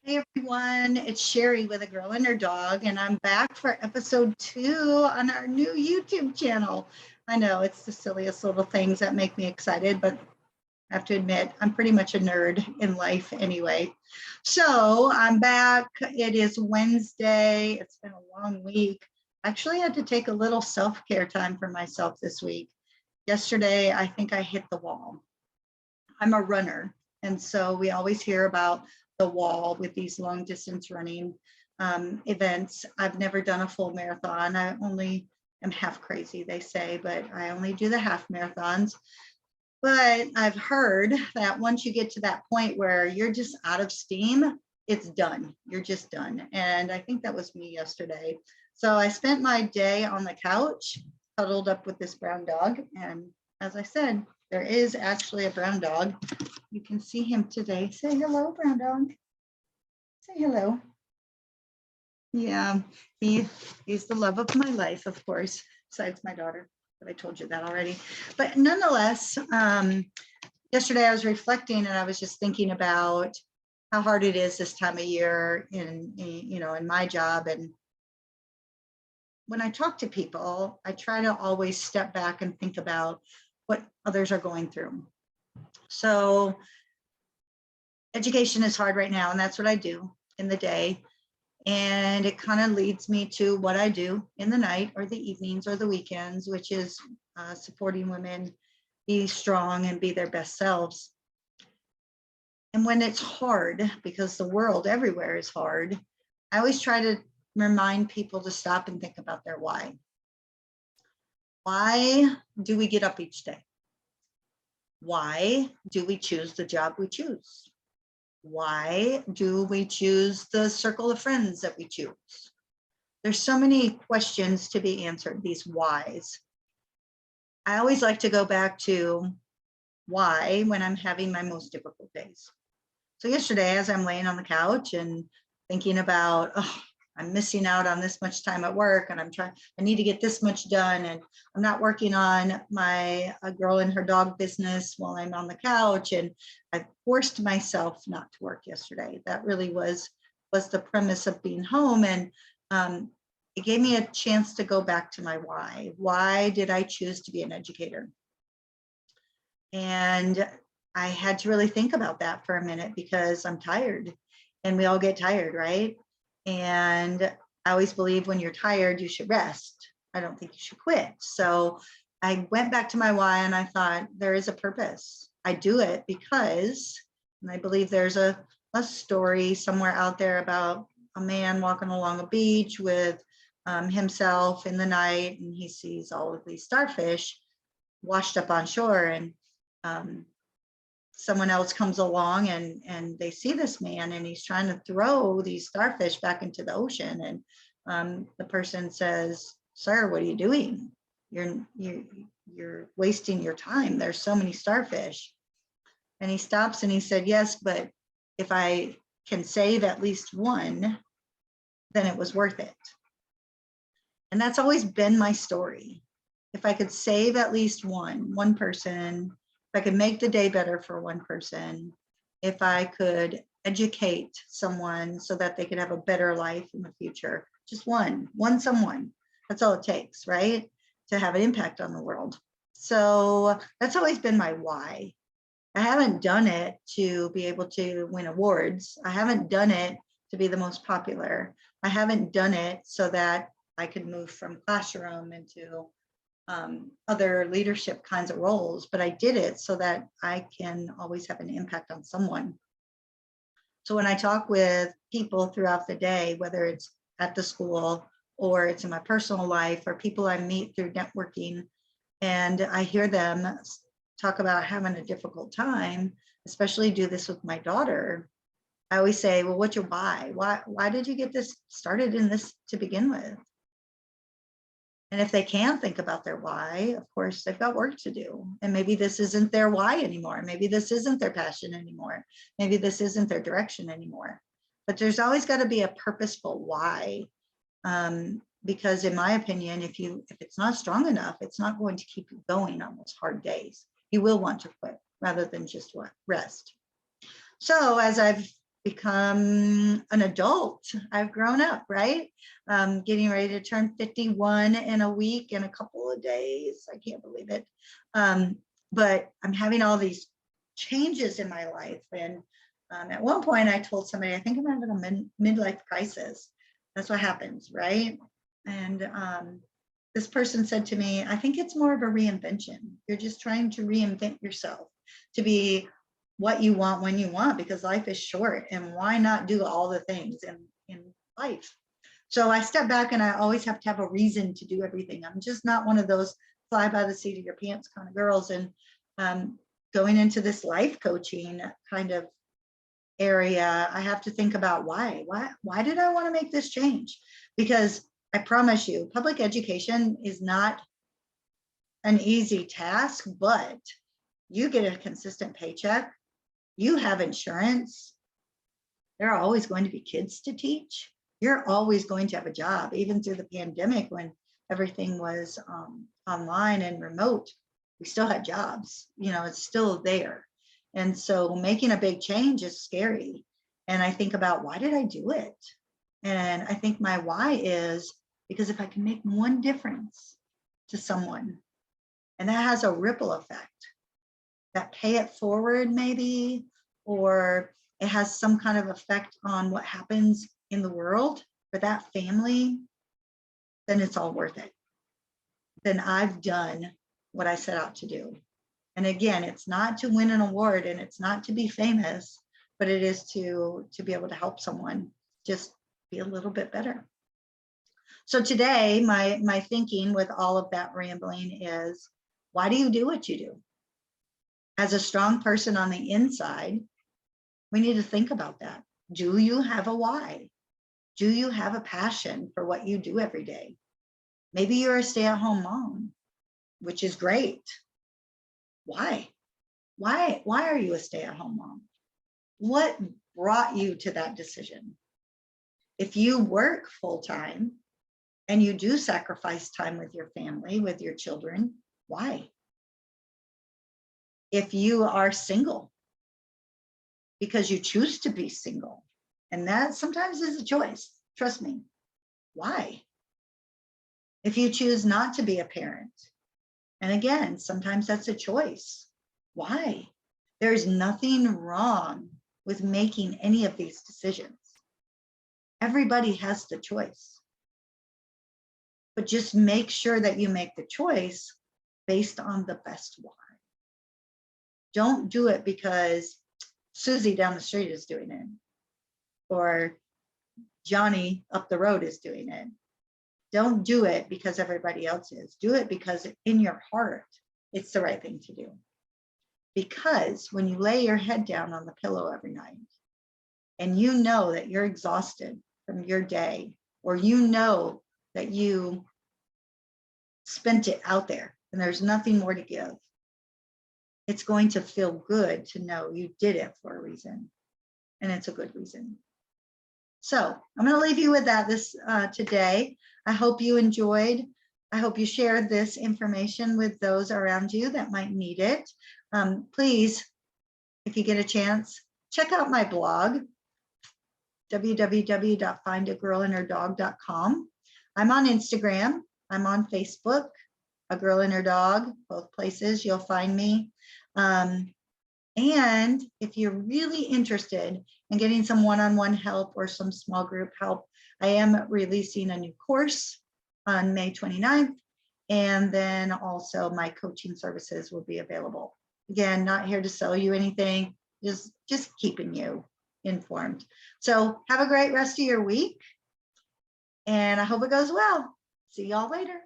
Hey everyone, it's Cheri with A Girl and Her Dog, and I'm back for episode 2 on our new YouTube channel. I know it's the silliest little things that make me excited, but I have to admit, I'm pretty much a nerd in life anyway. So I'm back. It is Wednesday. It's been a long week. I actually had to take a little self-care time for myself this week. Yesterday, I think I hit the wall. I'm a runner, and so we always hear about the wall with these long distance running events. I've never done a full marathon. I only am half crazy, they say, but I only do the half marathons. But I've heard that once you get to that point where you're just out of steam, it's done. You're just done. And I think that was me yesterday. So I spent my day on the couch, cuddled up with this brown dog. And as I said, there is actually a brown dog. You can see him today. Say hello, brown dog. Say hello. Yeah, he's the love of my life, of course, besides my daughter, but I told you that already. But nonetheless, yesterday I was reflecting and I was just thinking about how hard it is this time of year in my job. And when I talk to people, I try to always step back and think about what others are going through. So education is hard right now, and that's what I do in the day. And it kind of leads me to what I do in the night or the evenings or the weekends, which is supporting women be strong and be their best selves. And when it's hard, because the world everywhere is hard, I always try to remind people to stop and think about their why. Why do we get up each day? Why do we choose the job we choose? Why do we choose the circle of friends that we choose? There's so many questions to be answered, these whys. I always like to go back to why when I'm having my most difficult days. So yesterday, as I'm laying on the couch and thinking about, oh, I'm missing out on this much time at work and I need to get this much done, and I'm not working on my A Girl and Her Dog business while I'm on the couch, and I forced myself not to work yesterday. That really was the premise of being home, and it gave me a chance to go back to my why. Why did I choose to be an educator? And I had to really think about that for a minute because I'm tired, and we all get tired, right? And I always believe when you're tired, you should rest. I don't think you should quit. So I went back to my why and I thought, there is a purpose. I do it because, and I believe there's a story somewhere out there about a man walking along a beach with himself in the night, and he sees all of these starfish washed up on shore, and someone else comes along and they see this man and he's trying to throw these starfish back into the ocean. And the person says, "Sir, what are you doing? You're wasting your time. There's so many starfish." And he stops and he said, "Yes, but if I can save at least one, then it was worth it." And that's always been my story. If I could save at least one person, if I could make the day better for one person, if I could educate someone so that they could have a better life in the future, just one someone, that's all it takes, right? To have an impact on the world. So that's always been my why. I haven't done it to be able to win awards. I haven't done it to be the most popular. I haven't done it so that I could move from classroom into other leadership kinds of roles, but I did it so that I can always have an impact on someone. So when I talk with people throughout the day, whether it's at the school or it's in my personal life or people I meet through networking, and I hear them talk about having a difficult time, especially do this with my daughter, I always say, well, what's your why? Why did you get this started in this to begin with? And if they can't think about their why, of course, they've got work to do. And maybe this isn't their why anymore. Maybe this isn't their passion anymore. Maybe this isn't their direction anymore. But there's always got to be a purposeful why. Because in my opinion, if it's not strong enough, it's not going to keep you going on those hard days. You will want to quit rather than just rest. So as I've become an adult. I've grown up, right? Getting ready to turn 51 in a week, in a couple of days. I can't believe it. But I'm having all these changes in my life. And at one point I told somebody, I think I'm having a midlife crisis. That's what happens, right? And this person said to me, I think it's more of a reinvention. You're just trying to reinvent yourself to be what you want when you want, because life is short, and why not do all the things in life? So I step back, and I always have to have a reason to do everything. I'm just not one of those fly by the seat of your pants kind of girls. And going into this life coaching kind of area, I have to think about why did I want to make this change? Because I promise you, public education is not an easy task, but you get a consistent paycheck. You have insurance. There are always going to be kids to teach. You're always going to have a job, even through the pandemic when everything was online and remote. We still had jobs, you know, it's still there. And so making a big change is scary. And I think about, why did I do it? And I think my why is because if I can make one difference to someone, and that has a ripple effect, that pay it forward maybe, or it has some kind of effect on what happens in the world for that family, then it's all worth it. Then I've done what I set out to do. And again, it's not to win an award, and it's not to be famous, but it is to be able to help someone just be a little bit better. So today, my thinking with all of that rambling is, why do you do what you do? As a strong person on the inside, we need to think about that. Do you have a why? Do you have a passion for what you do every day? Maybe you're a stay-at-home mom, which is great. Why? Why are you a stay-at-home mom? What brought you to that decision? If you work full-time and you do sacrifice time with your family, with your children, why? If you are single because you choose to be single, and that sometimes is a choice, trust me, why? If you choose not to be a parent, and again, sometimes that's a choice, why? There's nothing wrong with making any of these decisions. Everybody has the choice, but just make sure that you make the choice based on the best why. Don't do it because Susie down the street is doing it, or Johnny up the road is doing it. Don't do it because everybody else is. Do it because in your heart, it's the right thing to do. Because when you lay your head down on the pillow every night and you know that you're exhausted from your day, or you know that you spent it out there and there's nothing more to give, it's going to feel good to know you did it for a reason, and it's a good reason. So I'm going to leave you with that today. I hope you enjoyed. I hope you shared this information with those around you that might need it. Please, if you get a chance, check out my blog, www.findagirlandherdog.com. I'm on Instagram. I'm on Facebook, A Girl and Her Dog, both places you'll find me. And if you're really interested in getting some one-on-one help or some small group help, I am releasing a new course on May 29th. And then also my coaching services will be available. Again, not here to sell you anything, just keeping you informed. So have a great rest of your week, and I hope it goes well. See y'all later.